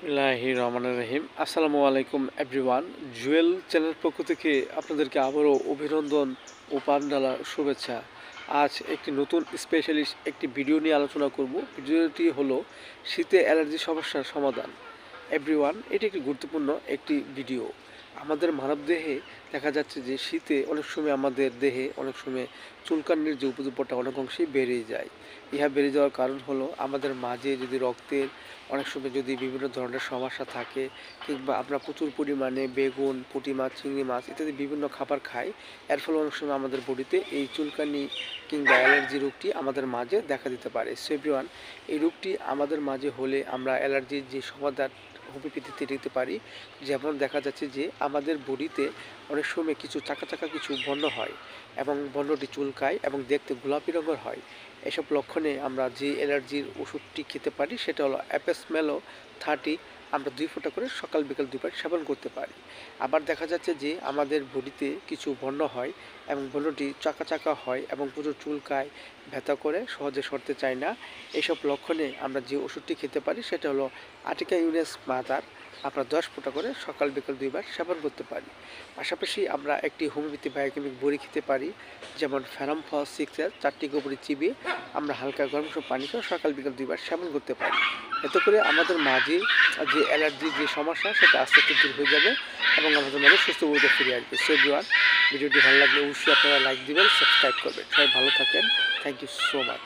বিসমিল্লাহির রহমানির রহিম। আসসালামু আলাইকুম এভরিওয়ান। জুয়েল চ্যানেল পক্ষ থেকে আপনাদেরকে আবারও অভিনন্দন ও প্রাণঢালা শুভেচ্ছা। আজ একটি নতুন স্পেশালিস্ট একটি ভিডিও নিয়ে আলোচনা করব। ভিডিওটি হলো শীতে অ্যালার্জি সমস্যার সমাধান। এভরিওয়ান, এটি একটি গুরুত্বপূর্ণ একটি ভিডিও। আমাদের মানবদেহে দেখা যাচ্ছে যে শীতে অনেক সময় আমাদের দেহে অনেক সময় চুলকানির যে উপদ্রবটা অনেক অংশেই বেড়ে যায়। ইহা বেড়ে যাওয়ার কারণ হলো আমাদের মাঝে যদি রক্তের অনেক সময় যদি বিভিন্ন ধরনের সমস্যা থাকে, কিংবা আমরা প্রচুর পরিমাণে বেগুন, পুঁটি মাছ, চিংড়ি মাছ ইত্যাদি বিভিন্ন খাবার খাই, এর ফলে অনেক সময় আমাদের বডিতে এই চুলকানি কিংবা অ্যালার্জি রোগটি আমাদের মাঝে দেখা দিতে পারে। সো এভরিওয়ান, এই রোগটি আমাদের মাঝে হলে আমরা অ্যালার্জির যে সমাধান হোমিওপ্যাথিতে নিতে পারি। যেমন দেখা যাচ্ছে যে আমাদের বডিতে অনেক সময় কিছু চাকা চাকা কিছু বর্ণ হয় এবং বর্ণটি চুলকায় এবং দেখতে গোলাপি রঙের হয়। এসব লক্ষণে আমরা যে অ্যালার্জির ওষুধটি খেতে পারি সেটা হলো অ্যাপেসমেলো 30। আমরা 2 ফোঁটা করে সকাল বিকাল দুবার সেবন করতে পারি। আবার দেখা যাচ্ছে যে আমাদের বডিতে কিছু বর্ণ হয় এবং বর্ণটি চাকা চাকা হয় এবং প্রচুর চুলকায়, ব্যথা করে, সহজে সরতে চায় না। এইসব লক্ষণে আমরা যে ওষুধটি খেতে পারি সেটা হলো আর্টিকা ইউনেস মাদার। আমরা 10 ফোঁটা করে সকাল বিকাল দুইবার সেবন করতে পারি। পাশাপাশি আমরা একটি হোমিওপ্যাথি বায়োকেমিক বড়ি খেতে পারি, যেমন ফেরামফস 6-এর 4টি বড়ি চিবিয়ে আমরা হালকা গরম পানি করে সকাল বিকাল দুইবার সেবন করতে পারি। এতে করে আমাদের মাঝে যে অ্যালার্জির যে সমস্যা সেটা আস্তে আস্তে দূর হয়ে যাবে এবং আমাদের মাঝে সুস্থ বোধে ফিরে আসবে। সো এভরিওয়ান, ভিডিওটি ভালো লাগলে অবশ্যই আপনারা লাইক দিবেন, সাবস্ক্রাইব করবেন। সবাই ভালো থাকেন। Thank you so much.